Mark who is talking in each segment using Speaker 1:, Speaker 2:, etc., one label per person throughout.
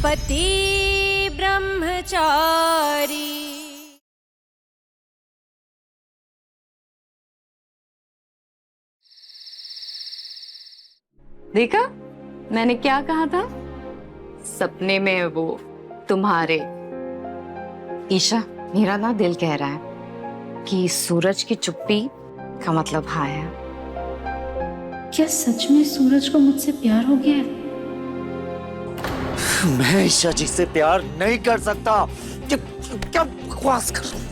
Speaker 1: पति ब्रह्मचारी।
Speaker 2: देखा मैंने क्या कहा था, सपने में वो तुम्हारे। ईशा, मेरा ना दिल कह रहा है कि सूरज की चुप्पी का मतलब हाँ है।
Speaker 3: क्या सच में सूरज को मुझसे प्यार हो गया है?
Speaker 4: मैं ईशा जी से प्यार नहीं कर सकता। क्या बकवास कर रहा हूँ?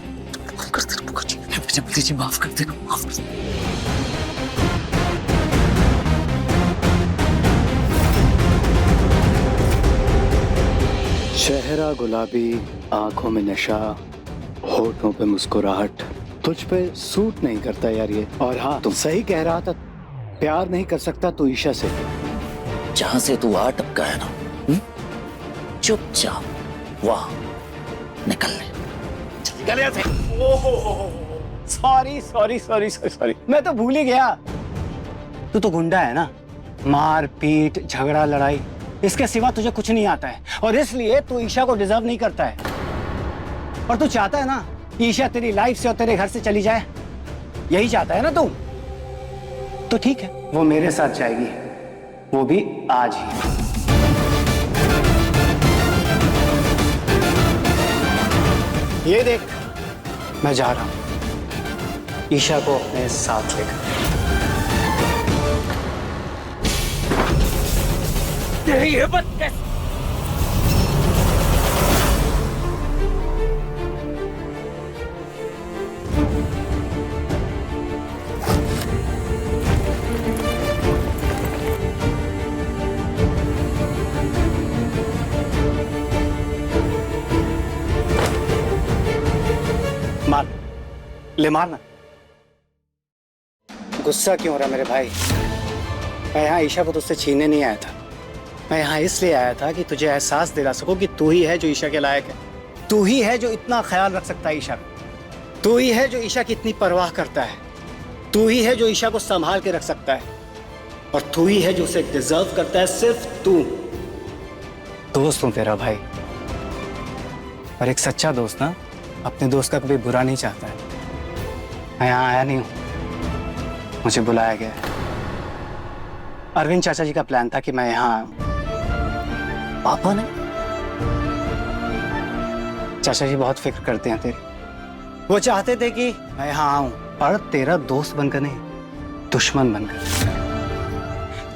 Speaker 4: मुझे माफ कर देना, माफ कर देना।
Speaker 5: चेहरा गुलाबी, आंखों में नशा, होठों पे मुस्कुराहट, तुझ पे सूट नहीं करता यार ये। और हाँ, तुम सही कह रहा था, प्यार नहीं कर सकता तू ईशा से।
Speaker 4: जहां से तू आ टपका है ना, चुपचाप वहां निकल ले। निकल यहाँ से।
Speaker 5: सॉरी सॉरी सॉरी सॉरी, मैं तो भूल ही गया। तू तो गुंडा है ना, मार पीट झगड़ा लड़ाई, इसके सिवा तुझे कुछ नहीं आता है। और इसलिए तू ईशा को डिजर्व नहीं करता है। और तू चाहता है ना ईशा तेरी लाइफ से और तेरे घर से चली जाए, यही चाहता है ना तू? तो ठीक है, वो मेरे साथ जाएगी, वो भी आज ही। ये देख, मैं जा रहा हूं ईशा को अपने साथ लेकर।
Speaker 4: ये बात कैसे?
Speaker 5: मार ले, मारना। गुस्सा क्यों हो रहा मेरे भाई? मैं यहाँ ईशा को तुझसे छीनने नहीं आया था। मैं यहाँ इसलिए आया था कि तुझे एहसास दिला सकूं कि तू ही है जो ईशा के लायक है। तू ही है जो इतना ख्याल रख सकता है ईशा का। तू ही है जो ईशा की इतनी परवाह करता है। तू ही है जो ईशा को संभाल के रख सकता है। और तू ही है जो उसे डिजर्व करता है, सिर्फ तू। दोस्त हूं तेरा भाई, और एक सच्चा दोस्त ना अपने दोस्त का कभी बुरा नहीं चाहता है। मैं यहाँ आया नहीं हूं, मुझे बुलाया गया है। अरविंद चाचा जी का प्लान था कि मैं यहाँ आऊं।
Speaker 4: पापा ने?
Speaker 5: चाचा जी बहुत फिक्र करते हैं तेरी। वो चाहते थे कि मैं यहाँ आऊं, पर तेरा दोस्त बनकर नहीं, दुश्मन बनकर।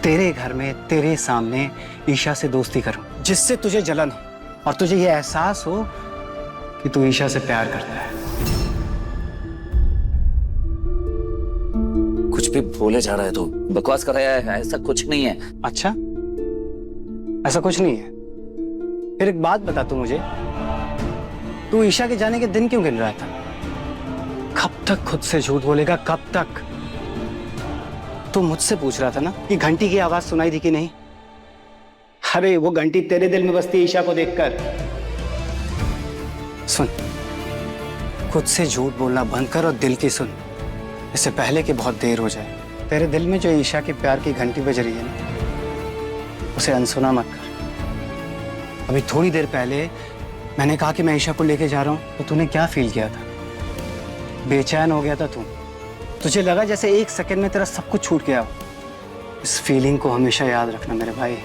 Speaker 5: तेरे घर में तेरे सामने ईशा से दोस्ती करूं, जिससे तुझे जलन हो और तुझे ये एहसास हो कि तू ईशा से प्यार करता है।
Speaker 4: कुछ भी बोले जा रहा है, तो बकवास कर रहा है। ऐसा कुछ नहीं है।
Speaker 5: अच्छा, ऐसा कुछ नहीं है? फिर एक बात बता तू मुझे, तू ईशा के जाने के दिन क्यों गिन रहा था? कब तक खुद से झूठ बोलेगा, कब तक? तू मुझसे पूछ रहा था ना कि घंटी की आवाज सुनाई दी कि नहीं? अरे वो घंटी तेरे दिल में बजती ईशा को देखकर। सुन, खुद से झूठ बोलना बंद कर और दिल की सुन, इससे पहले कि बहुत देर हो जाए। तेरे दिल में जो ईशा के प्यार की घंटी बज रही है ना, उसे अनसुना मत कर। अभी थोड़ी देर पहले मैंने कहा कि मैं ईशा को लेके जा रहा हूं, तो तूने क्या फील किया था? बेचैन हो गया था तू। तुझे लगा जैसे एक सेकंड में तेरा सब कुछ छूट गया हो। इस फीलिंग को हमेशा याद रखना मेरे भाई।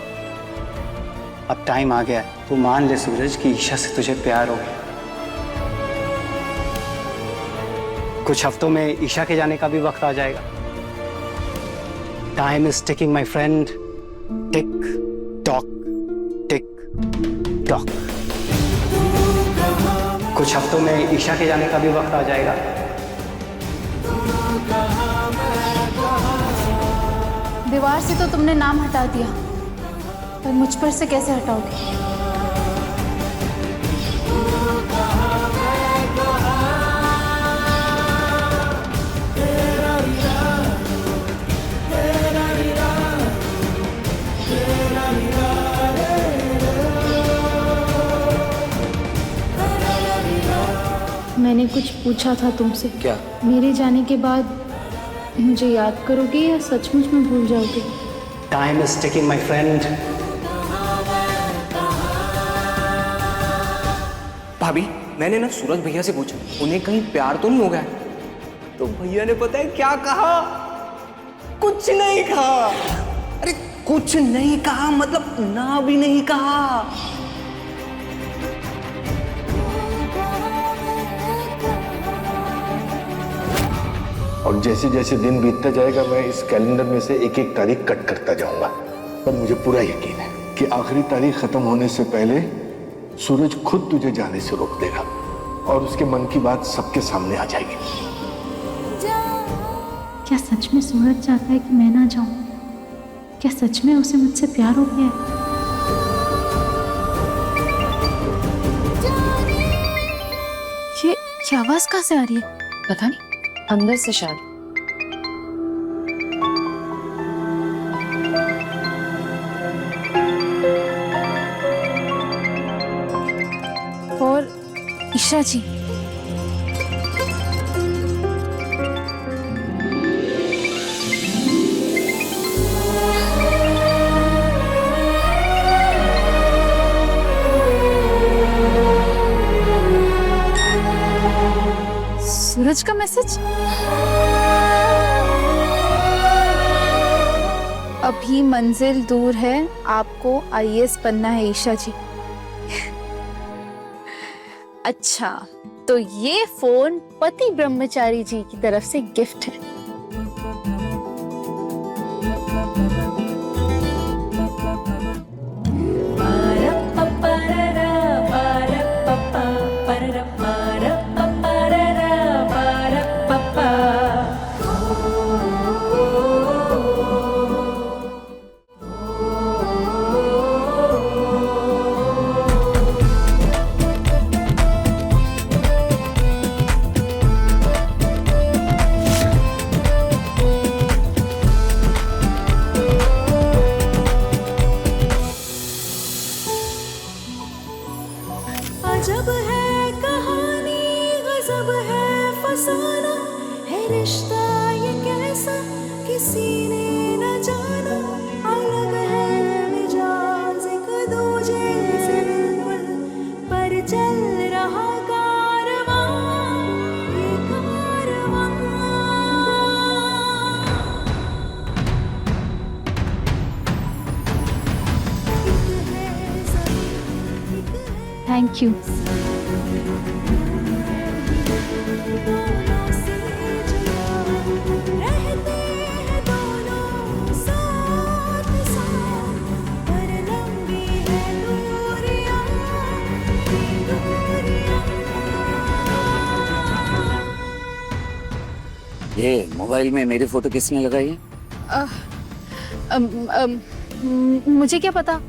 Speaker 5: अब टाइम आ गया है, तू मान ले सूरज कि ईशा से तुझे प्यार हो गया। कुछ हफ्तों में ईशा के जाने का भी वक्त आ जाएगा। Time is ticking my friend, tick tock tick tock. कुछ हफ्तों में ईशा के जाने का भी वक्त आ जाएगा।
Speaker 3: दीवार से तो तुमने नाम हटा दिया, पर मुझ पर से कैसे हटाओगे? मैंने कुछ पूछा था तुमसे।
Speaker 4: क्या?
Speaker 3: मेरे जाने के बाद मुझे याद करोगे या सचमुच में भूल जाओगे?
Speaker 5: Time is ticking my friend.
Speaker 1: भाभी, मैंने ना सूरज भैया से पूछा उन्हें कहीं प्यार तो नहीं हो गया, तो भैया ने पता है क्या कहा? कुछ नहीं कहा। अरे कुछ नहीं कहा मतलब ना भी नहीं कहा।
Speaker 6: और जैसे जैसे दिन बीतता जाएगा मैं इस कैलेंडर में से एक एक तारीख कट करता जाऊंगा, पर मुझे पूरा यकीन है कि आखिरी तारीख खत्म होने से पहले सूरज खुद तुझे जाने से रोक देगा और उसके मन की बात सबके सामने आ जाएगी।
Speaker 3: क्या सच में सूरज चाहता है कि मैं ना जाऊं? क्या सच में उसे मुझसे प्यार हो गया है? ये आवाज कहाँ से आ रही है?
Speaker 2: पता नहीं, अंदर से शायद।
Speaker 3: और ईशा जी, सूरज का मैसेज। अभी मंजिल दूर है, आपको आईएएस बनना है ईशा जी। अच्छा, तो ये फोन पति ब्रह्मचारी जी की तरफ से गिफ्ट है।
Speaker 7: अजब है कहानी, गजब है फसाना, है रिश्ता ये कैसा किसी ने न जाना। अलग है मिजाज एक दूजे से बिल्कुल, पर चल रहा कारवां, ये कारवां।
Speaker 3: Thank you.
Speaker 4: ये मोबाइल में मेरी फोटो किसने लगाई है?
Speaker 3: मुझे क्या पता,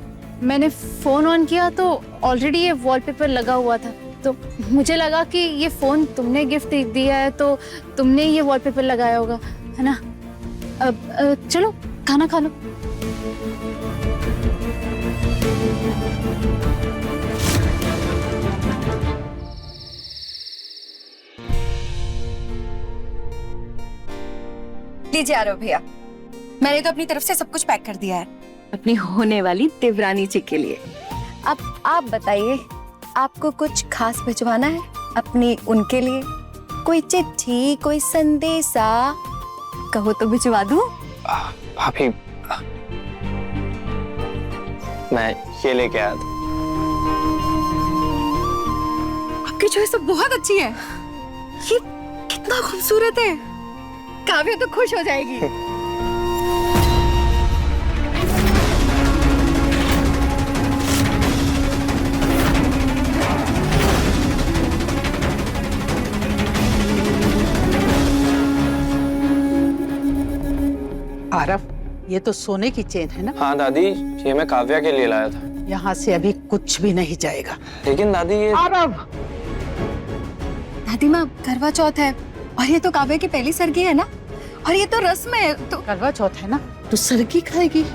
Speaker 3: मैंने फोन ऑन किया तो ऑलरेडी ये वॉलपेपर लगा हुआ था, तो मुझे लगा कि ये फोन तुमने गिफ्ट दिया है तो तुमने ये वॉलपेपर लगाया होगा, है ना? अब चलो खाना खा लो।
Speaker 8: लीजिए आरव भैया, मैंने तो अपनी तरफ से सब कुछ पैक कर दिया है
Speaker 2: अपनी होने वाली देवरानी जी के लिए।
Speaker 8: अब आप बताइए, आपको कुछ खास भिजवाना है अपनी उनके लिए? कोई चिट्ठी, कोई संदेशा, कहो तो भिजवा दूं?
Speaker 1: भाभी, मैं ये लेके आया था।
Speaker 8: आपकी चॉइस तो बहुत अच्छी है। ये कितना खूबसूरत है, काव्या तो खुश हो जाएगी।
Speaker 9: आरव, ये तो सोने की चेन है ना?
Speaker 1: हाँ दादी, ये मैं काव्या के लिए लाया था।
Speaker 9: यहाँ से अभी कुछ भी नहीं जाएगा।
Speaker 1: लेकिन दादी ये
Speaker 9: आरव!
Speaker 8: दादी माँ, करवा चौथ है और ये तो काव्या की पहली सरगी है ना, और ये तो रस्म है तो।
Speaker 9: करवा चौथ है ना, तो सरगी खाएगी।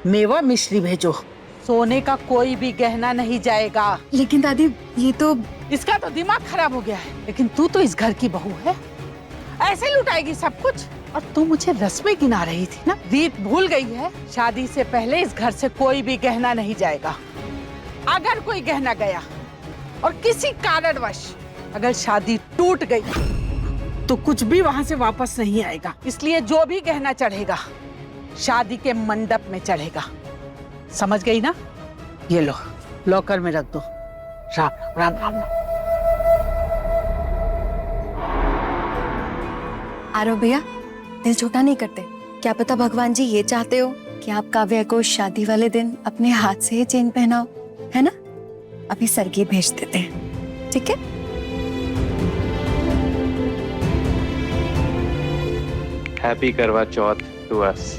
Speaker 9: मेवा मिश्री भेजो, सोने का कोई भी गहना नहीं जाएगा।
Speaker 8: लेकिन दादी ये तो।
Speaker 9: इसका तो दिमाग खराब हो गया है, लेकिन तू तो इस घर की बहू है, ऐसे लुटाएगी सब कुछ। और तू मुझे रस्में गिना रही थी ना, रीत भूल गई है? शादी से पहले इस घर से कोई भी गहना नहीं जाएगा। अगर कोई गहना गया और किसी कारणवश अगर शादी टूट गई तो कुछ भी वहां से वापस नहीं आएगा। इसलिए जो भी गहना चढ़ेगा शादी के मंडप में चढ़ेगा। समझ गई ना? ये लो, लॉकर में रख दो। राम राम राम, राम।
Speaker 8: आरव भैया, दिल छोटा नहीं करते। क्या पता भगवान जी ये चाहते हो कि आप काव्या को शादी वाले दिन अपने हाथ से ये चेन पहनाओ, है ना? अभी सरगी भेज देते हैं, ठीक है?
Speaker 10: हैप्पी करवा चौथ टू अस।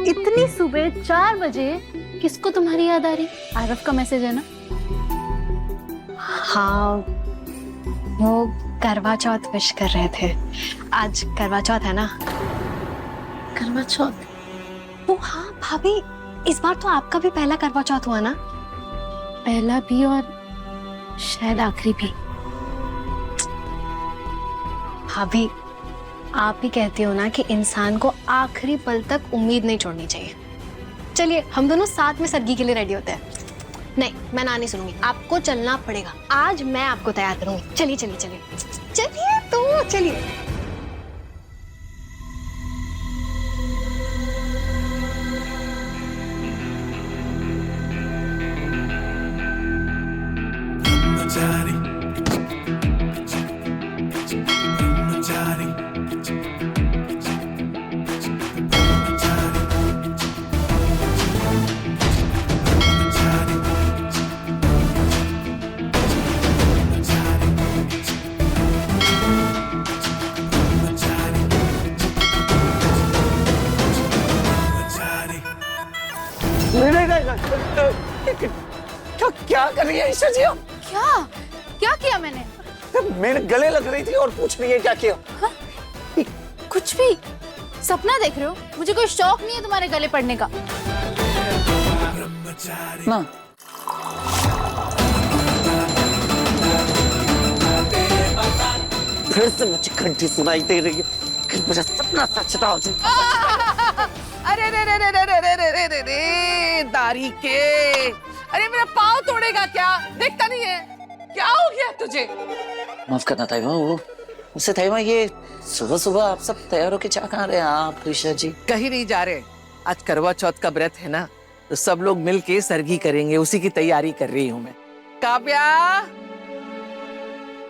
Speaker 3: इतनी सुबह 4 बजे किसको तुम्हारी याद आ रही? आरव का मैसेज है ना?
Speaker 8: हाँ, वो करवा चौथ विश कर रहे थे। आज करवा चौथ है ना?
Speaker 3: करवा चौथ?
Speaker 8: वो हाँ भाभी, इस बार तो आपका भी पहला करवा चौथ हुआ ना?
Speaker 3: पहला भी और शायद आखिरी भी।
Speaker 8: भाभी, आप ही कहती हो ना कि इंसान को आखिरी पल तक उम्मीद नहीं छोड़नी चाहिए। चलिए हम दोनों साथ में सरगी के लिए रेडी होते हैं। नहीं, मैं ना नहीं सुनूंगी, आपको चलना पड़ेगा। आज मैं आपको तैयार करूंगी। चलिए चलिए चलिए चलिए, तो चलिए।
Speaker 5: क्या कर रही है ईशा जी?
Speaker 3: क्या क्या किया मैंने?
Speaker 5: मेरे गले लग रही थी और पूछ रही है क्या किया?
Speaker 3: हाँ? कुछ भी सपना देख रहे हो? मुझे कोई शौक नहीं है तुम्हारे गले पड़ने का।
Speaker 5: ना फिर से मुझे घंटी सुनाई दे रही है कि मुझे सपना सच ना हो जाए।
Speaker 9: अरे रे रे रे रे रे रे रे रे रे दारी के, अरे मेरा पाँव तोड़ेगा क्या? देखता नहीं है? क्या हो गया तुझे?
Speaker 5: माफ करना ताईमा, वो उससे ताईमा, ये सुबह सुबह आप सब तैयार होके क्या कहाँ रहे हैं आप ईशा जी?
Speaker 9: कहीं नहीं जा रहे। आज करवा चौथ का व्रत है ना, तो सब लोग मिलके सरगी करेंगे, उसी की तैयारी कर रही हूँ मैं। काव्या,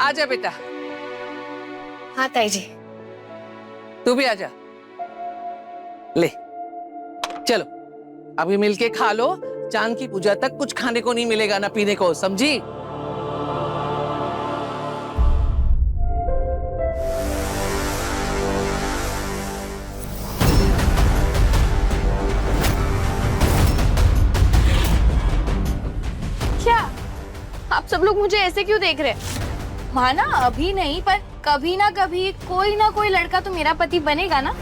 Speaker 9: आजा बेटा।
Speaker 8: हाँ ताई जी।
Speaker 9: तू भी आजा। ले चलो, अभी मिलके खा लो। चांद की पूजा तक कुछ खाने को नहीं मिलेगा, ना पीने को, समझी?
Speaker 3: क्या आप सब लोग मुझे ऐसे क्यों देख रहे हैं? माना अभी नहीं, पर कभी ना कभी कोई ना कोई लड़का तो मेरा पति बनेगा ना?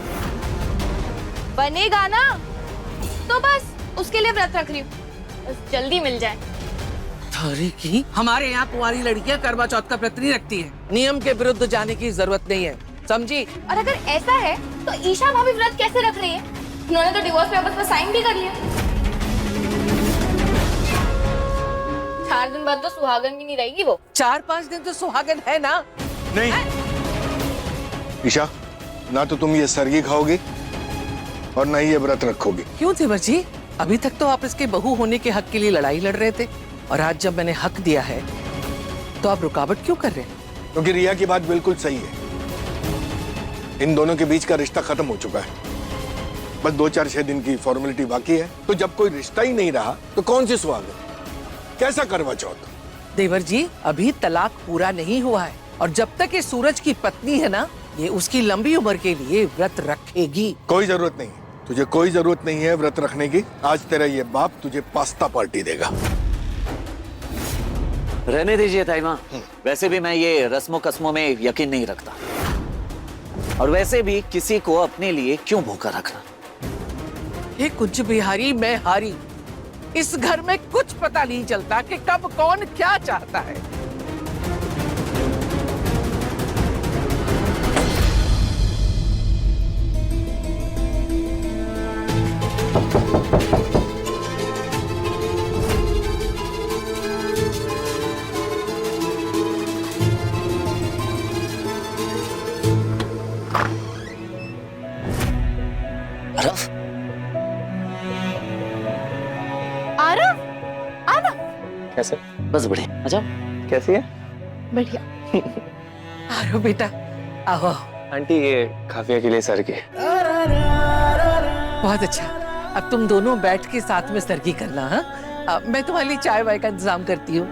Speaker 3: बनेगा ना? तो बस उसके लिए व्रत रख रही हूँ, बस जल्दी मिल जाए।
Speaker 9: थारी की हमारे यहाँ कुंवारी लड़कियाँ करवा चौथ का व्रत नहीं रखती हैं। नियम के विरुद्ध जाने की जरूरत नहीं है, समझी?
Speaker 3: और अगर ऐसा है तो ईशा भाभी व्रत कैसे रख रही है? उन्होंने तो डिवोर्स पेपर्स पर साइन भी कर लिया। 4 दिन बाद तो सुहागन भी नहीं रहेगी वो।
Speaker 9: 4-5 दिन तो सुहागन है ना?
Speaker 6: नहीं ईशा, ना तो तुम ये सरगी खाओगी और ना ही ये व्रत रखोगी।
Speaker 9: क्यों देवर जी? अभी तक तो आप इसके बहू होने के हक के लिए लड़ाई लड़ रहे थे, और आज जब मैंने हक दिया है तो आप रुकावट क्यों कर रहे हैं?
Speaker 6: क्योंकि रिया की बात बिल्कुल सही है। इन दोनों के बीच का रिश्ता खत्म हो चुका है। बस 2-4-6 दिन की फॉर्मेलिटी बाकी है। तो जब कोई रिश्ता ही नहीं रहा तो कौन सी सुहागन, कैसा करवा चौथ?
Speaker 9: देवर जी, अभी तलाक पूरा नहीं हुआ है, और जब तक ये सूरज की पत्नी है ना, ये उसकी लंबी उम्र के लिए व्रत रखेगी।
Speaker 6: कोई जरूरत नहीं, तुझे कोई जरूरत नहीं है व्रत रखने की। आज तेरा ये बाप तुझे पास्ता पार्टी देगा।
Speaker 4: रहने दीजिए ताई माँ। वैसे भी मैं ये रस्मों कस्मों में यकीन नहीं रखता, और वैसे भी किसी को अपने लिए क्यों भूखा रखना।
Speaker 9: हे कुछ बिहारी, मैं हारी। इस घर में कुछ पता नहीं चलता कि कब कौन क्या चाहता है।
Speaker 4: अरफ,
Speaker 3: आरव, आना।
Speaker 10: कैसे?
Speaker 4: बस बढ़िया। अच्छा,
Speaker 10: कैसी है
Speaker 3: बढ़िया।
Speaker 9: आरो बेटा, आओ।
Speaker 10: आंटी? ये काफिया के लिए सर की।
Speaker 9: बहुत अच्छा। अब तुम दोनों बैठ के साथ में सरगी करना। हाँ, मैं तुम्हारे लिए चाय वाय का इंतजाम करती हूँ।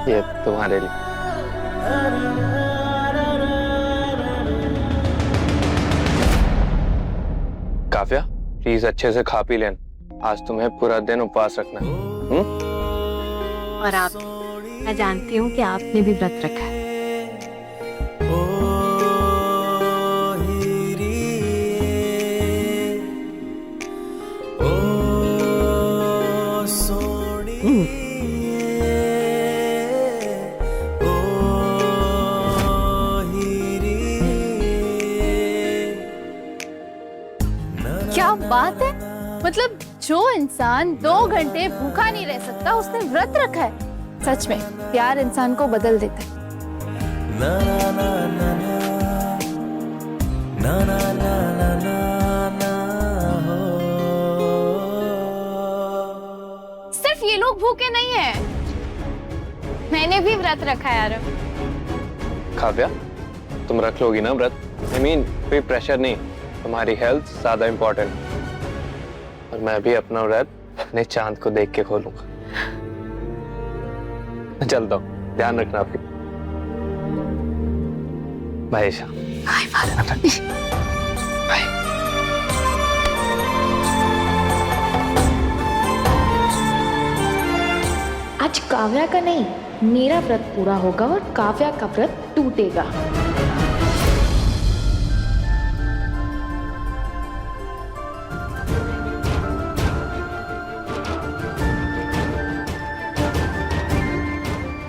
Speaker 10: ये तुम्हारे लिए। काफिया, प्लीज अच्छे से खा पी लेना। आज तुम्हें पूरा दिन उपवास रखना है।
Speaker 8: और आप, मैं जानती हूँ कि आपने भी व्रत रखा है।
Speaker 3: क्या बात है, मतलब जो इंसान 2 घंटे भूखा नहीं रह सकता उसने व्रत रखा है। सच में प्यार इंसान को बदल देता है। सिर्फ ये लोग भूखे नहीं है, मैंने भी व्रत रखा है यार।
Speaker 10: काव्या, तुम रख लोगी ना व्रत? I mean, कोई प्रेशर नहीं, तुम्हारी हेल्थ ज्यादा इम्पोर्टेंट। और मैं भी अपना व्रत अपने चांद को देख के खोलूंगा। मैं चलता हूँ, ध्यान रखना आपकी। बाय ईशा। बाय।
Speaker 11: आज काव्या का नहीं, मेरा व्रत पूरा होगा और काव्या का व्रत टूटेगा।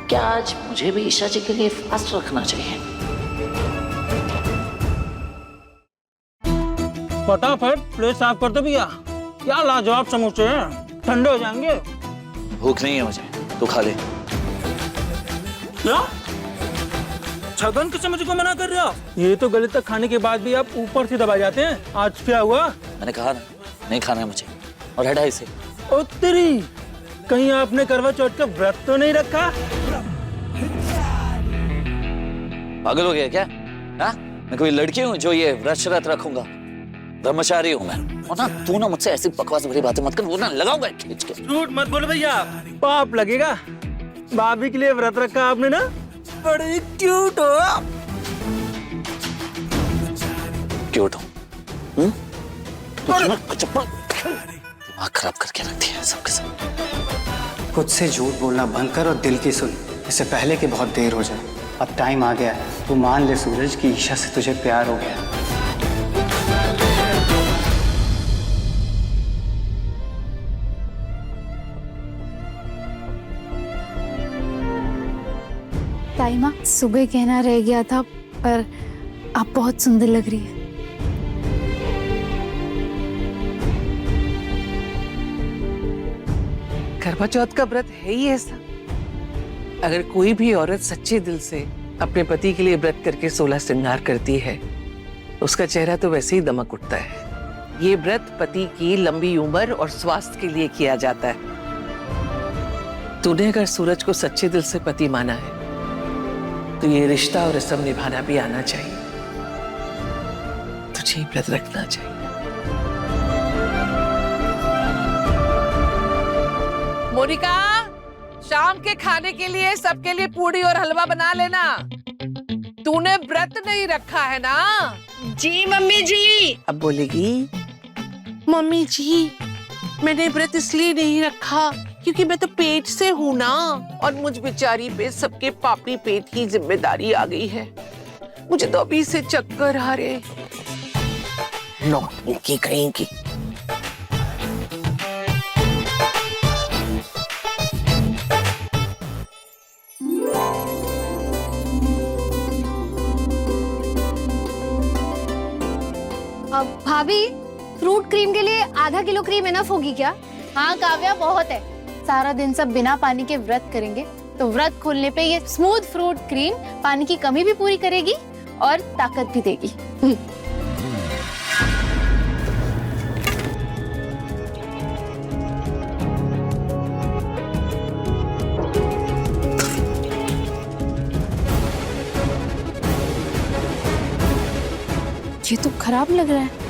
Speaker 4: क्या आज मुझे भी ईशा जी के लिए फास्ट रखना चाहिए?
Speaker 12: फटाफट प्लेट साफ कर दो भैया। क्या लाजवाब समोसे हैं, ठंडे हो जाएंगे।
Speaker 4: भूख नहीं है मुझे, तू खा ले।
Speaker 12: क्या छगन किसे मुझको मना कर रहे हो? ये तो गले तक खाने के बाद भी आप ऊपर से दबा जाते हैं। आज क्या हुआ?
Speaker 4: मैंने कहा ना, नहीं खाना है मुझे, और हटा इसे।
Speaker 12: ओ तेरी, कहीं आपने करवा चौथ का व्रत तो नहीं रखा?
Speaker 4: पागल हो गया क्या? हाँ? मैं कोई लड़की हूँ जो ये व्रत श्रत रखूंगा? ब्रह्मचारी हूँ मैं। और ना तू ना मुझसे ऐसी बकवास भरी बातें मत कर, वो ना लगाऊंगा खींच के।
Speaker 12: झूठ मत बोलो भैया, पाप लगेगा। भाभी के लिए व्रत रखा आपने ना? बड़ी क्यूट हो।
Speaker 4: क्यूट हो? चप्पल दिमाग खराब करके रखती है सबके सब।
Speaker 5: खुद से झूठ बोलना बंद कर और दिल की सुन, इससे पहले कि बहुत देर हो जाए। अब टाइम आ गया है, तू मान ले सूरज की ईशा से तुझे प्यार हो गया।
Speaker 3: ताई माँ, सुबह कहना रह गया था, पर आप बहुत सुंदर लग रही है।
Speaker 9: करवा चौथ का व्रत है ही ऐसा। अगर कोई भी औरत सच्चे दिल से अपने पति के लिए व्रत करके 16 श्रृंगार करती है, उसका चेहरा तो वैसे ही दमक उठता है। ये व्रत पति की लंबी उम्र और स्वास्थ्य के लिए किया जाता है। तूने अगर सूरज को सच्चे दिल से पति माना है, तो ये रिश्ता और रस्म निभाना भी आना चाहिए। तुझे व्रत रखना चाहिए। मोनिका, शाम के खाने के लिए सबके लिए पूड़ी और हलवा बना लेना। तूने व्रत नहीं रखा है ना?
Speaker 11: जी मम्मी जी।
Speaker 9: अब बोलेगी, मम्मी जी मैंने व्रत इसलिए नहीं रखा क्योंकि मैं तो पेट से हूं ना, और मुझ बेचारी पे सबके पापी पेट की जिम्मेदारी आ गई है। मुझे तो अभी से चक्कर आ रहे। नौटंकी कहीं की।
Speaker 8: भाभी, फ्रूट क्रीम के लिए आधा किलो क्रीम इनफ होगी क्या?
Speaker 3: हाँ काव्या, बहुत है। सारा दिन सब बिना पानी के व्रत करेंगे तो व्रत खोलने पे ये स्मूथ फ्रूट क्रीम पानी की कमी भी पूरी करेगी और ताकत भी देगी। ये तो खराब लग रहा है।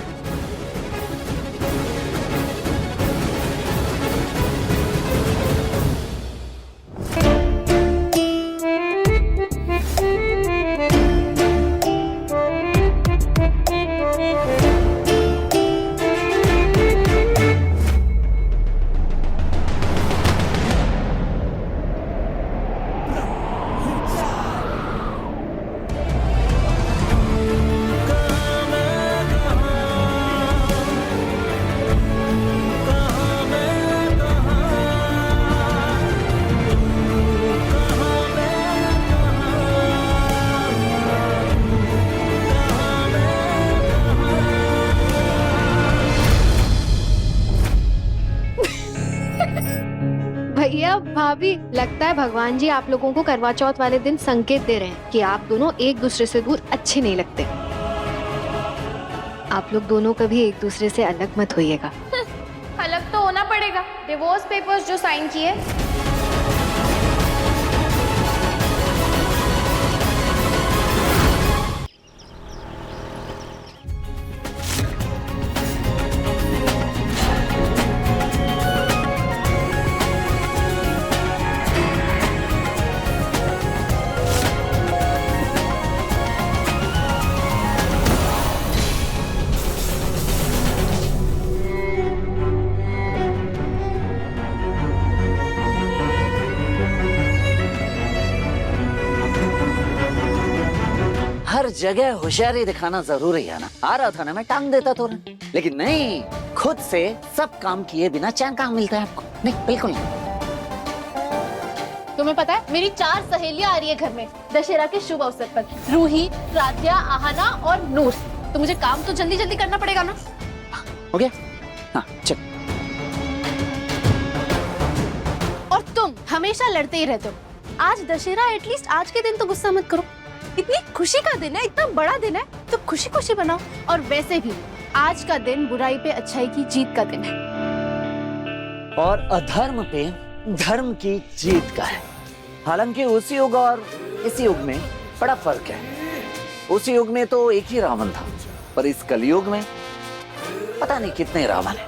Speaker 8: भैया भाभी, लगता है भगवान जी आप लोगों को करवा चौथ वाले दिन संकेत दे रहे हैं कि आप दोनों एक दूसरे से दूर अच्छे नहीं लगते। आप लोग दोनों कभी एक दूसरे से अलग मत होइएगा।
Speaker 3: अलग तो होना पड़ेगा, डिवोर्स पेपर्स जो साइन किए।
Speaker 4: हर जगह होशियारी दिखाना जरूरी है ना। आ रहा था ना मैं टांग देता तुरंत, लेकिन नहीं, खुद से सब काम किए बिना चैन कहाँ मिलता है आपको? नहीं, बिल्कुल नहीं।
Speaker 3: तुम्हें पता है मेरी 4 सहेलियां आ रही है घर में दशहरा के शुभ अवसर पर, रूही, राध्या, आहना और नूर। तो मुझे काम तो जल्दी जल्दी करना पड़ेगा ना।
Speaker 4: हो गया? हाँ चल।
Speaker 3: और तुम हमेशा लड़ते ही रहते हो। आज दशहरा, एटलीस्ट आज के दिन तो गुस्सा मत करो। इतनी खुशी का दिन है, इतना बड़ा दिन है, तो खुशी खुशी बनाओ। और वैसे भी आज का दिन बुराई पे अच्छाई की जीत का दिन है,
Speaker 4: और अधर्म पे धर्म की जीत का है। हालांकि उस युग और इस युग में बड़ा फर्क है। उस युग में तो एक ही रावण था, पर इस कलयुग में पता नहीं कितने रावण हैं।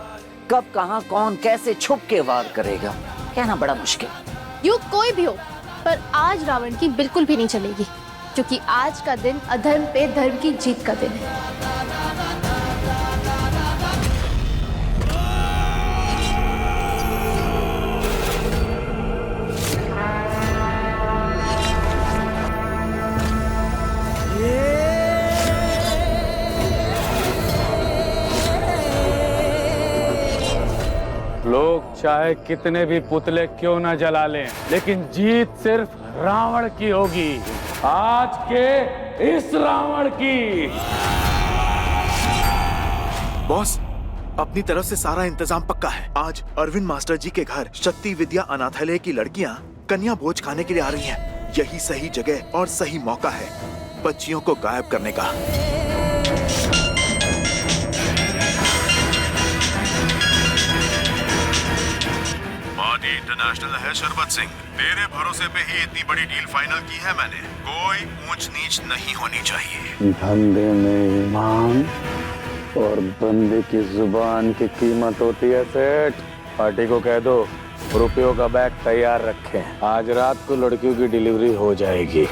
Speaker 4: कब, कहां, कौन, कैसे छुप के वार करेगा, कहना बड़ा मुश्किल।
Speaker 3: युग कोई भी हो, पर आज रावण की बिल्कुल भी नहीं चलेगी, क्योंकि आज का दिन अधर्म पे धर्म की जीत का दिन है।
Speaker 12: लोग चाहे कितने भी पुतले क्यों ना जला लें, लेकिन जीत सिर्फ रावण की होगी, आज के इस रावण की।
Speaker 13: बॉस, अपनी तरफ से सारा इंतजाम पक्का है। आज अरविंद मास्टर जी के घर शक्ति विद्या अनाथालय की लड़कियां कन्या भोज खाने के लिए आ रही हैं। यही सही जगह और सही मौका है बच्चियों को गायब करने का। इंटरनेशनल है शरबत सिंह, तेरे भरोसे पे ही इतनी बड़ी डील फाइनल की है मैंने। कोई ऊंच नीच नहीं होनी चाहिए।
Speaker 10: धंधे में ईमान और बंदे की जुबान की कीमत होती है सेठ। पार्टी को कह दो रुपयों का बैग तैयार रखें, आज रात को लड़कियों की डिलीवरी हो जाएगी।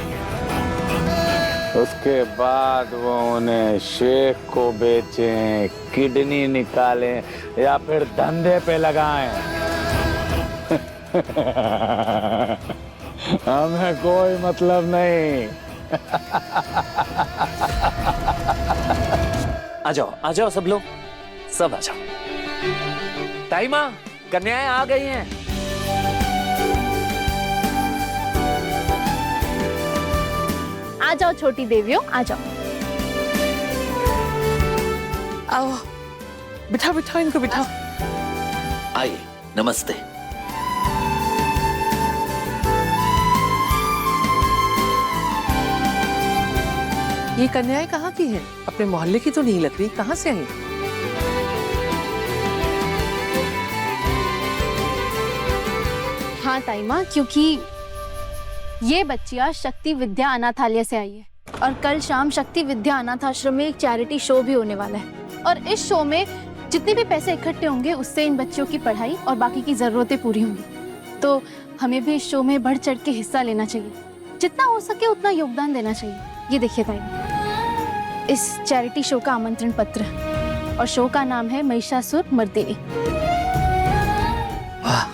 Speaker 10: उसके बाद वो उन्हें शेख को बेचें, किडनी निकालें या फिर धंधे पे लगाएं।
Speaker 12: हमें कोई मतलब नहीं।
Speaker 4: आ जाओ सब लोग, सब आ जाओ। ताई माँ, कन्याएं आ गई हैं।
Speaker 3: आ जाओ छोटी देवियों, आ जाओ।
Speaker 9: आओ, बिठाओ बिठाओ इनको बिठाओ।
Speaker 4: आइए, नमस्ते।
Speaker 9: ये कन्याएं कहाँ की हैं? अपने मोहल्ले की तो नहीं लग रही, कहाँ से आई?
Speaker 3: हाँ ताई माँ, क्योंकि ये बच्चियाँ शक्ति विद्या अनाथालय से आई है और कल शाम शक्ति विद्या अनाथ आश्रम में एक चैरिटी शो भी होने वाला है और इस शो में जितने भी पैसे इकट्ठे होंगे उससे इन बच्चियों की पढ़ाई और बाकी की जरूरतें पूरी होंगी। तो हमें भी इस शो में बढ़ चढ़ के हिस्सा लेना चाहिए, जितना हो सके उतना योगदान देना चाहिए। ये देखिए ताई माँ, इस चैरिटी शो का आमंत्रण पत्र और शो का नाम है महिषासुर मर्दिनी।
Speaker 9: वाह,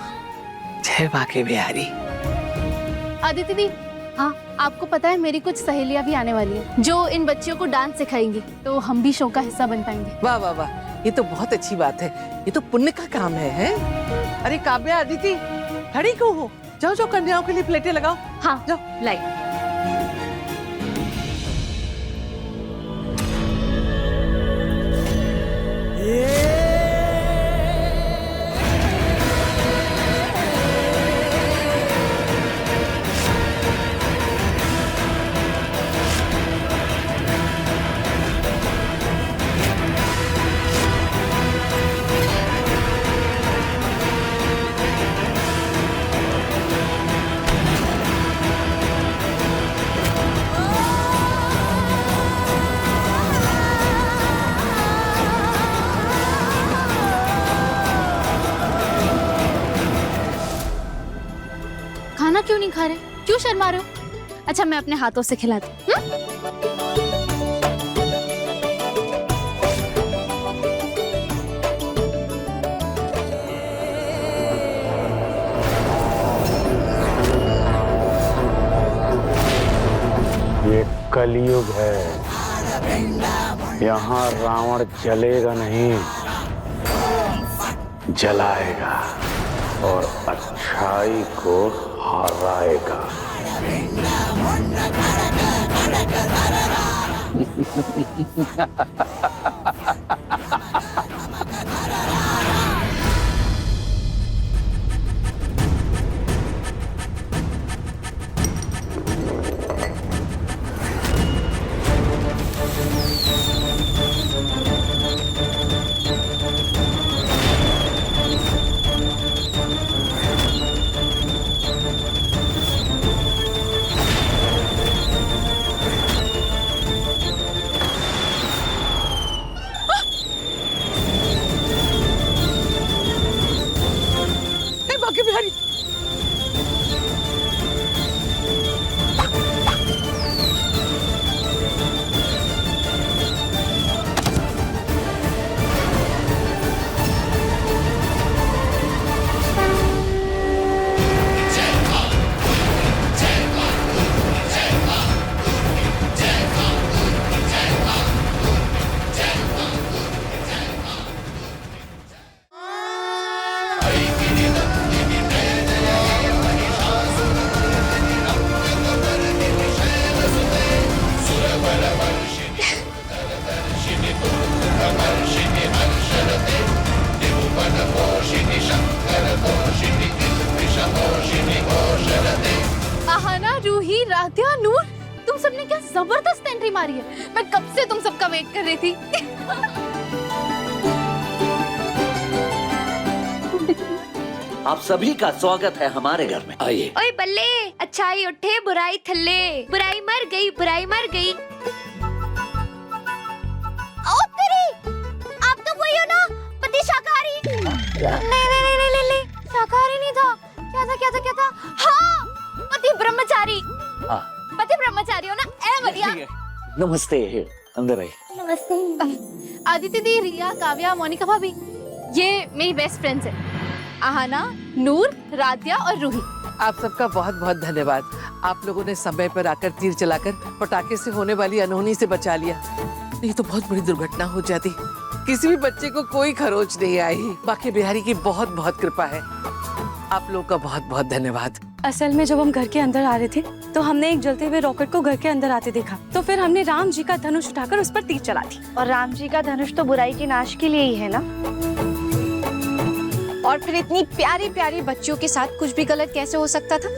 Speaker 9: जय बाके बिहारी।
Speaker 3: आदिति दी, हाँ आपको पता है मेरी कुछ सहेलियां भी आने वाली हैं जो इन बच्चियों को डांस सिखाएंगी, तो हम भी शो का हिस्सा बन पाएंगे।
Speaker 9: वाह वाह वाह, ये तो बहुत अच्छी बात है, ये तो पुण्य का काम है? अरे काव्या, अदिति, खड़ी क्यों हो? जाओ जाओ, कन्याओं के लिए प्लेटें लगाओ।
Speaker 3: हाँ
Speaker 9: जाओ,
Speaker 3: लाई। खाना क्यों नहीं खा रहे? क्यों शर्मा रहे हो? अच्छा मैं अपने हाथों से खिलाती हूँ।
Speaker 12: ये कलयुग है, यहाँ रावण जलेगा नहीं, जलाएगा और अच्छाई को हराएगा।
Speaker 9: बाके बिहारी,
Speaker 3: आहाना, रूही, राध्या, नूर, तुम सबने क्या जबरदस्त एंट्री मारी है। मैं कब से तुम सबका वेट कर रही थी।
Speaker 4: आप सभी का स्वागत है हमारे घर में, आइए।
Speaker 2: ओए बल्ले, अच्छाई उठे बुराई थल्ले, बुराई मर गई, बुराई मर गई। ओ तेरी, आप तो वही हो ना, पति शाकाहारी? नहीं, शाकाहारी नहीं था। क्या था? हाँ, पति ब्रह्मचारी।
Speaker 4: हाँ।
Speaker 2: पति ब्रह्मचारी हो ना? ए बढ़िया।
Speaker 4: नमस्ते, अंदर आइए।
Speaker 3: नमस्ते। आदिति दी, रिया, काव्या, मोनिका भाभी, ये मेरी बेस्ट फ्रेंड्स है। आहाना, नूर, राधिया और रूही।
Speaker 9: आप सबका बहुत बहुत धन्यवाद। आप लोगों ने समय पर आकर तीर चलाकर पटाखे से होने वाली अनहोनी से बचा लिया। नहीं तो बहुत बड़ी दुर्घटना हो जाती। किसी भी बच्चे को कोई खरोच नहीं आई। बाकी बिहारी की बहुत बहुत कृपा है। आप लोगों का बहुत बहुत धन्यवाद।
Speaker 14: असल में जब हम घर के अंदर आ रहे थे तो हमने एक जलते हुए रॉकेट को घर के अंदर आते देखा, तो फिर हमने राम जी का धनुष उठाकर उस पर तीर चला दी।
Speaker 11: और राम जी का धनुष तो बुराई के नाश के लिए ही है ना।
Speaker 8: और फिर इतनी प्यारी प्यारी बच्चियों के साथ कुछ भी गलत कैसे हो सकता था।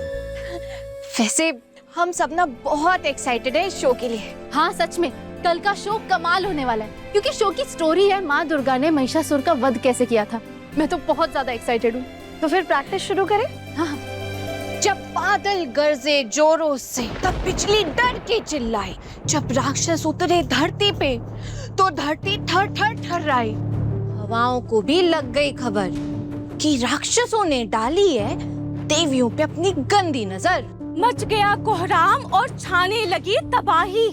Speaker 8: वैसे हम सब ना बहुत एक्साइटेड है इस शो के लिए।
Speaker 3: हाँ सच में कल का शो कमाल होने वाला है, क्योंकि शो की स्टोरी है माँ दुर्गा ने महिषासुर का वध कैसे किया था। मैं तो बहुत ज्यादा एक्साइटेड हूँ।
Speaker 11: तो फिर प्रैक्टिस शुरू करें?
Speaker 8: हाँ। जब बादल गरजे जोरों से तब बिजली डर के चिल्लाई, जब राक्षस उतरे धरती पे तो धरती थर थर थर्राई। हवाओं को भी लग गई खबर कि राक्षसों ने डाली है देवियों पे अपनी गंदी नजर।
Speaker 14: मच गया कोहराम और छाने लगी तबाही।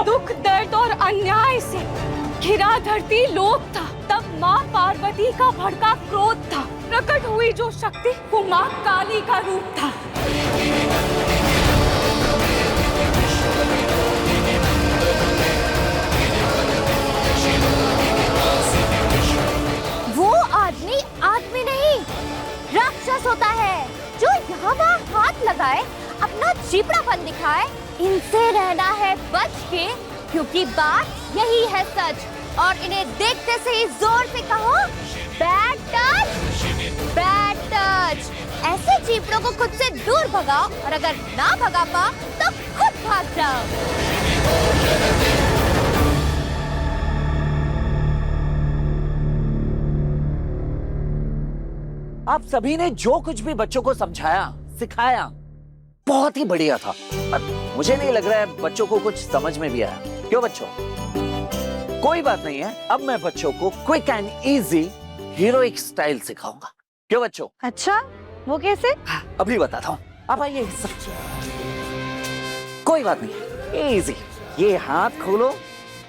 Speaker 14: दुख दर्द और अन्याय से घिरा धरती लोक था, तब माँ पार्वती का भड़का क्रोध था। प्रकट हुई जो शक्ति वो माँ काली का रूप था।
Speaker 11: वो आदमी आदमी नहीं राक्षस होता है, जो यहाँ वहाँ हाथ लगाए, अपना चिपड़ापन दिखाए। इनसे रहना है बच के, क्योंकि बात यही है सच। और इन्हें देखते से ही जोर से कहो बैड टच, बैड टच। ऐसे चिपड़ों को खुद से दूर भगाओ, और अगर ना भगा पाओ तो खुद भाग जाओ।
Speaker 4: आप सभी ने जो कुछ भी बच्चों को समझाया सिखाया बहुत ही बढ़िया था। पर मुझे नहीं लग रहा है बच्चों को कुछ समझ में भी आया। क्यों बच्चों? कोई बात नहीं है, अब मैं बच्चों को quick and easy heroic style सिखाऊंगा। क्यों बच्चों?
Speaker 11: अच्छा वो कैसे?
Speaker 4: अभी बताता हूँ। अब आइए सब। कोई बात नहीं, इजी। ये हाथ खोलो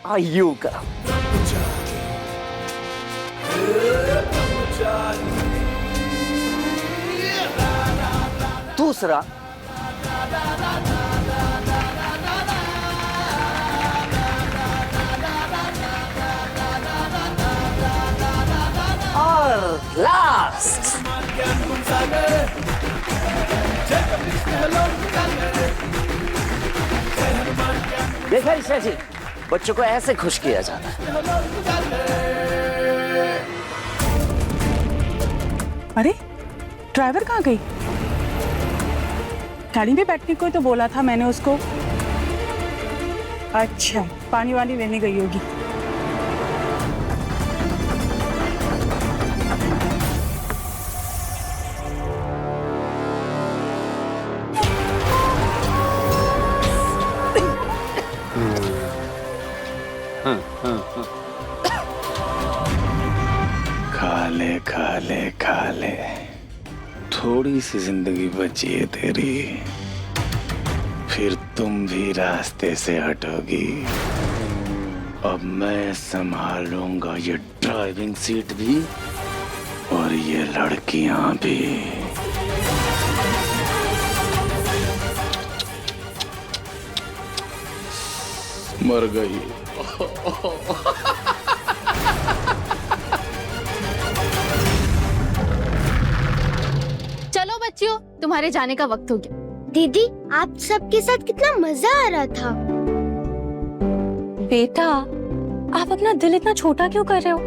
Speaker 4: और यू करो। दूसरा और लास्ट। देखा ईशा जी, बच्चों को ऐसे खुश किया जाता है।
Speaker 9: अरे ड्राइवर कहाँ गई? गाड़ी में बैठने को ही तो बोला था मैंने उसको। अच्छा पानी वानी लेने गई होगी।
Speaker 12: खा ले, थोड़ी सी जिंदगी बची है तेरी, फिर तुम भी रास्ते से हटोगी। अब मैं संभालूंगा ये ड्राइविंग सीट भी और ये लड़कियां भी। मर गई।
Speaker 3: चलो बच्चियों, तुम्हारे जाने का वक्त हो गया।
Speaker 11: दीदी आप सबके साथ कितना मजा आ रहा था।
Speaker 14: बेटा, आप अपना दिल इतना छोटा क्यों कर रहे हो?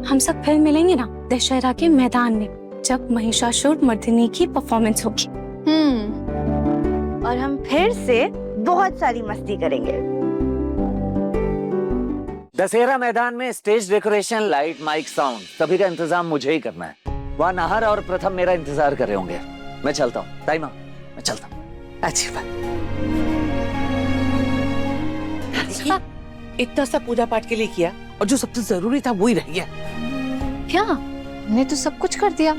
Speaker 14: हम सब फिर मिलेंगे ना दशहरा के मैदान में, जब महिषासुर मर्दिनी की परफॉर्मेंस होगी।
Speaker 11: और हम फिर से बहुत सारी मस्ती करेंगे।
Speaker 4: दशहरा मैदान में stage decoration, light, mic, sound सभी का इंतजाम मुझे ही करना है। वहाँ नाहर और प्रथम मेरा इंतजार कर रहे होंगे। मैं चलता हूँ। ताई माँ, मैं चलता हूँ। अच्छी बात।
Speaker 9: इतना सा पूजा पाठ के लिए किया और जो सबसे जरूरी था वो ही रह गया।
Speaker 8: क्या? हमने तो सब कुछ कर दिया,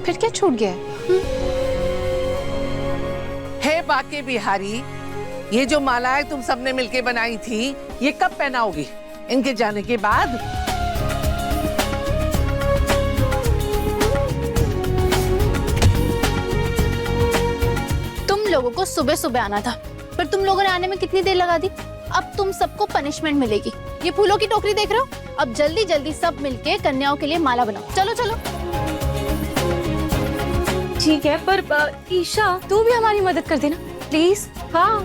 Speaker 8: फिर क्या छूट गया?
Speaker 9: हे बाके बिहारी, ये जो मालाएं तुम सबने मिलके बनाई थी, ये कब पहनाओगी? इनके जाने के बाद?
Speaker 3: लोगों को सुबह सुबह आना था, पर तुम लोगों ने आने में कितनी देर लगा दी। अब तुम सबको पनिशमेंट मिलेगी। ये फूलों की टोकरी देख रहे हो, अब जल्दी जल्दी सब मिलके कन्याओं के लिए माला बनाओ। चलो चलो।
Speaker 14: ठीक है, पर ईशा तू भी हमारी मदद कर देना प्लीज। हाँ।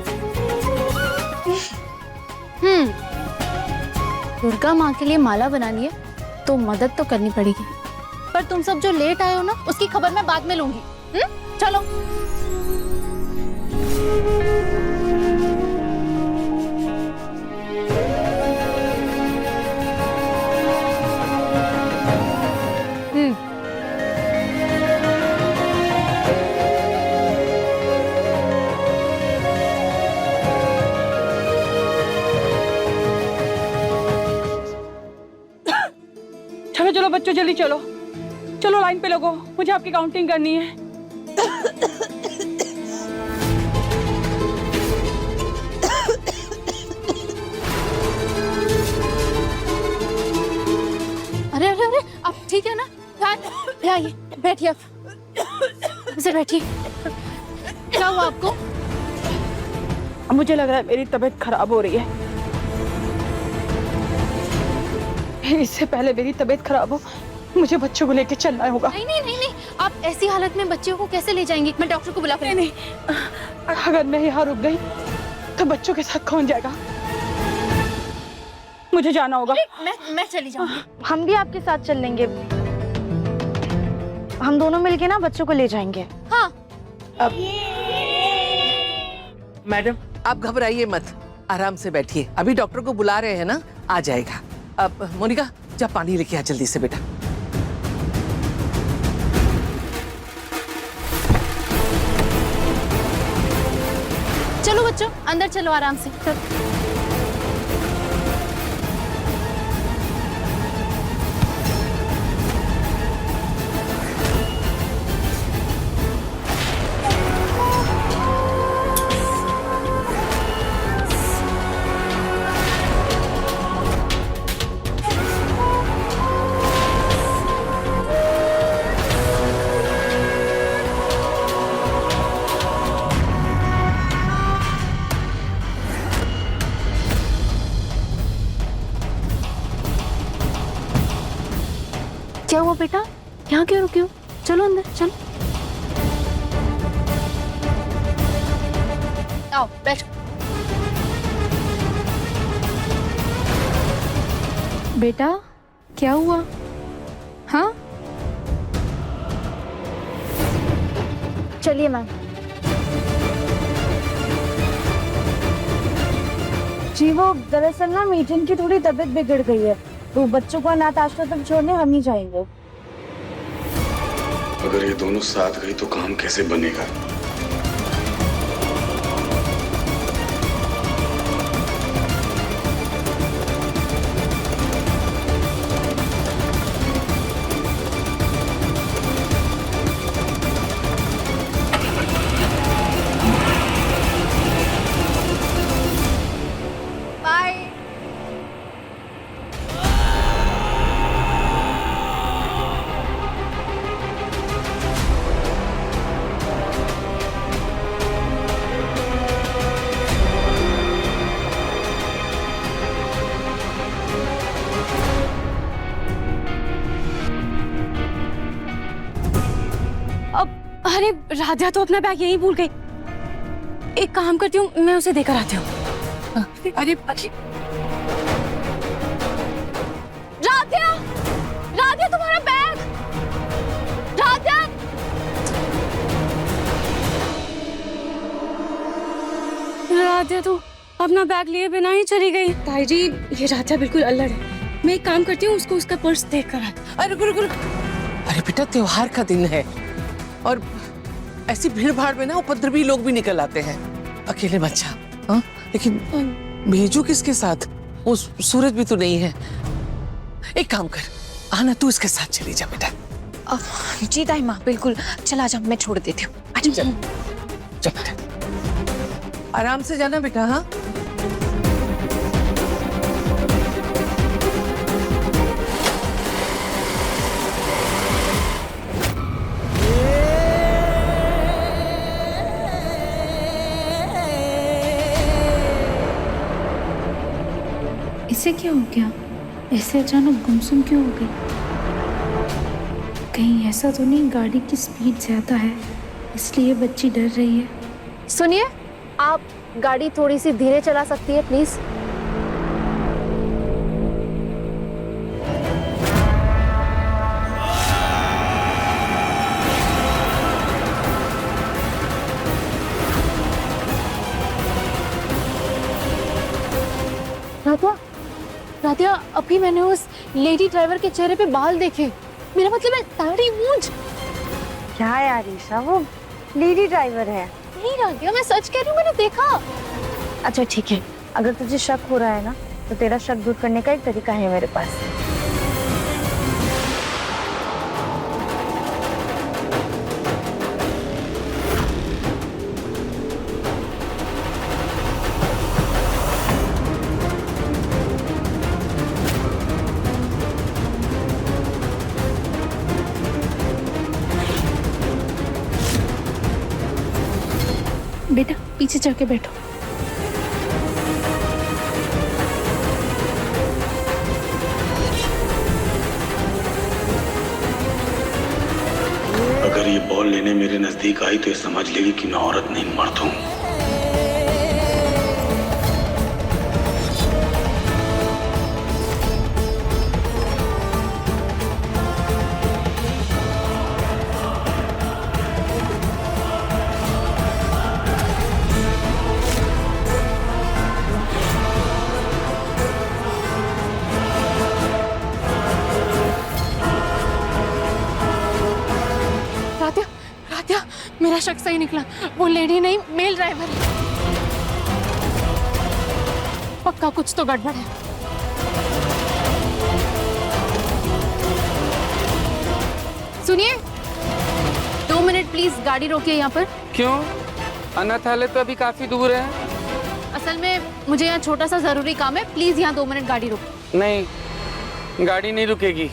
Speaker 3: दुर्गा माँ के लिए माला बनानी है तो मदद तो करनी पड़ेगी, पर तुम सब जो लेट आए हो ना, उसकी खबर मैं बाद में लूंगी। चलो।
Speaker 14: चलो चलो बच्चों, जल्दी चलो, चलो लाइन पे लगो, मुझे आपकी काउंटिंग करनी है।
Speaker 3: अरे अरे अरे, आप ठीक है ना? आइए, बैठिए, आप इसे बैठिए। क्या हुआ आपको?
Speaker 14: मुझे लग रहा है मेरी तबीयत खराब हो रही है। इससे पहले मेरी तबीयत खराब हो, मुझे बच्चों को लेके चलना होगा।
Speaker 3: नहीं नहीं नहीं नहीं, आप ऐसी हालत में बच्चों को कैसे ले जाएंगी? मैं डॉक्टर को बुला कर।
Speaker 14: नहीं, अगर मैं यहाँ रुक गई तो बच्चों के साथ कौन जाएगा? मुझे जाना होगा।
Speaker 3: मैं चली जाऊंगी।
Speaker 11: हम भी आपके साथ चल लेंगे, हम दोनों मिलके ना बच्चों को ले जाएंगे।
Speaker 3: हाँ।
Speaker 15: मैडम आप घबराइए मत, आराम से बैठिए, अभी डॉक्टर को बुला रहे हैं ना, आ जाएगा। अब मोनिका जा पानी लेके आ जल्दी से बेटा।
Speaker 3: चलो बच्चों, अंदर चलो आराम से। चलो। क्या हुआ बेटा, यहाँ क्यों रुके हो? चलो अंदर चलो। आओ बैठो। बेटा क्या हुआ? हाँ चलिए मैम।
Speaker 11: जी वो दरअसल ना मीटिंग की थोड़ी तबीयत बिगड़ गई है, तो बच्चों को अनाथ आश्रम तक छोड़ने हम ही जाएंगे।
Speaker 6: अगर ये दोनों साथ गई तो काम कैसे बनेगा?
Speaker 14: अरे राधिया तो अपना बैग यहीं भूल गई। एक काम करती हूँ, मैं उसे देकर आती हूँ। अरे राधिया, राधिया तुम्हारा बैग। राधिया, राधिया तो अपना बैग लिए बिना ही चली गई। ताई जी ये राधिया बिल्कुल अल्लड़ है, मैं एक काम करती हूँ, उसको उसका पर्स देख कर आती।
Speaker 15: अरे रुको रुको रुको। अरे बेटा त्योहार का दिन है और ऐसी भीड़ भाड़ में ना उपद्रवी लोग भी निकल आते हैं, अकेले मत जा। हाँ लेकिन भेजू किसके साथ? वो सूरज भी तो नहीं है। एक काम कर, आना तू इसके साथ चली जा बेटा।
Speaker 11: जी दाई माँ बिल्कुल, चला जा, मैं छोड़ देती हूँ।
Speaker 15: चल चल आराम से जाना बेटा। हाँ
Speaker 3: इसे क्या हो गया? ऐसे अचानक गुमसुम क्यों हो गई? कहीं ऐसा तो नहीं गाड़ी की स्पीड ज़्यादा है इसलिए बच्ची डर रही है?
Speaker 8: सुनिए, आप गाड़ी थोड़ी सी धीरे चला सकती है प्लीज? राधिया, राधिया, अभी मैंने उस लेडी ड्राइवर के चेहरे पे बाल देखे। मेरा मतलब है दाढ़ी मूंछ।
Speaker 11: क्या यार ईशा, वो लेडी ड्राइवर है।
Speaker 8: नहीं राधिया, मैं सच कह रही हूँ, मैंने देखा।
Speaker 11: अच्छा ठीक है, अगर तुझे शक हो रहा है ना तो तेरा शक दूर करने का एक तरीका है मेरे पास।
Speaker 3: बेटा पीछे चढ़ के बैठो।
Speaker 16: अगर ये बॉल लेने मेरे नजदीक आई तो ये समझ लेगी कि मैं औरत नहीं मर्द हूं।
Speaker 8: मेरा शक सही निकला, वो लेडी नहीं मेल ड्राइवर है। पक्का कुछ तो गड़बड़ है। सुनिए, 2 मिनट प्लीज गाड़ी रोकिए यहाँ पर।
Speaker 12: क्यों? अनाथालय तो अभी काफी दूर है।
Speaker 8: असल में मुझे यहाँ छोटा सा जरूरी काम है, प्लीज यहाँ 2 मिनट गाड़ी रोकिए।
Speaker 12: नहीं, गाड़ी नहीं रुकेगी।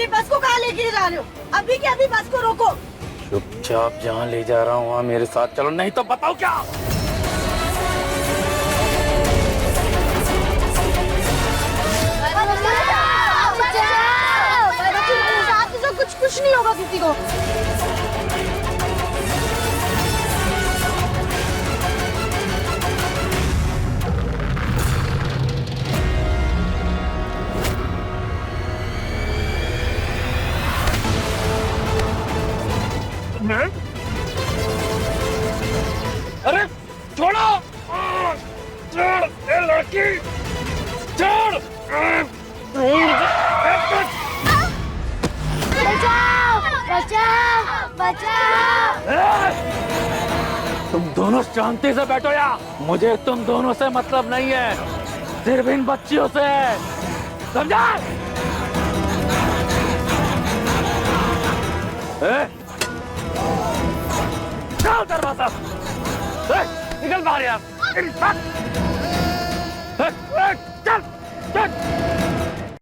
Speaker 9: बस को कहाँ लेके जा रहे हो? अभी के अभी बस को रोको।
Speaker 12: चुपचाप जहाँ ले जा रहा हूँ वहाँ मेरे साथ चलो, नहीं तो बताओ क्या।
Speaker 8: कुछ नहीं होगा किसी को।
Speaker 12: अरे छोड़ो, छोड़ ये लड़की, छोड़।
Speaker 11: बचाओ, बचाओ, बचाओ।
Speaker 12: तुम दोनों शांति से बैठो या मुझे तुम दोनों से मतलब नहीं है, सिर्फ इन बच्चियों से, समझा? चल दरवाजा, निकल बाहर यार।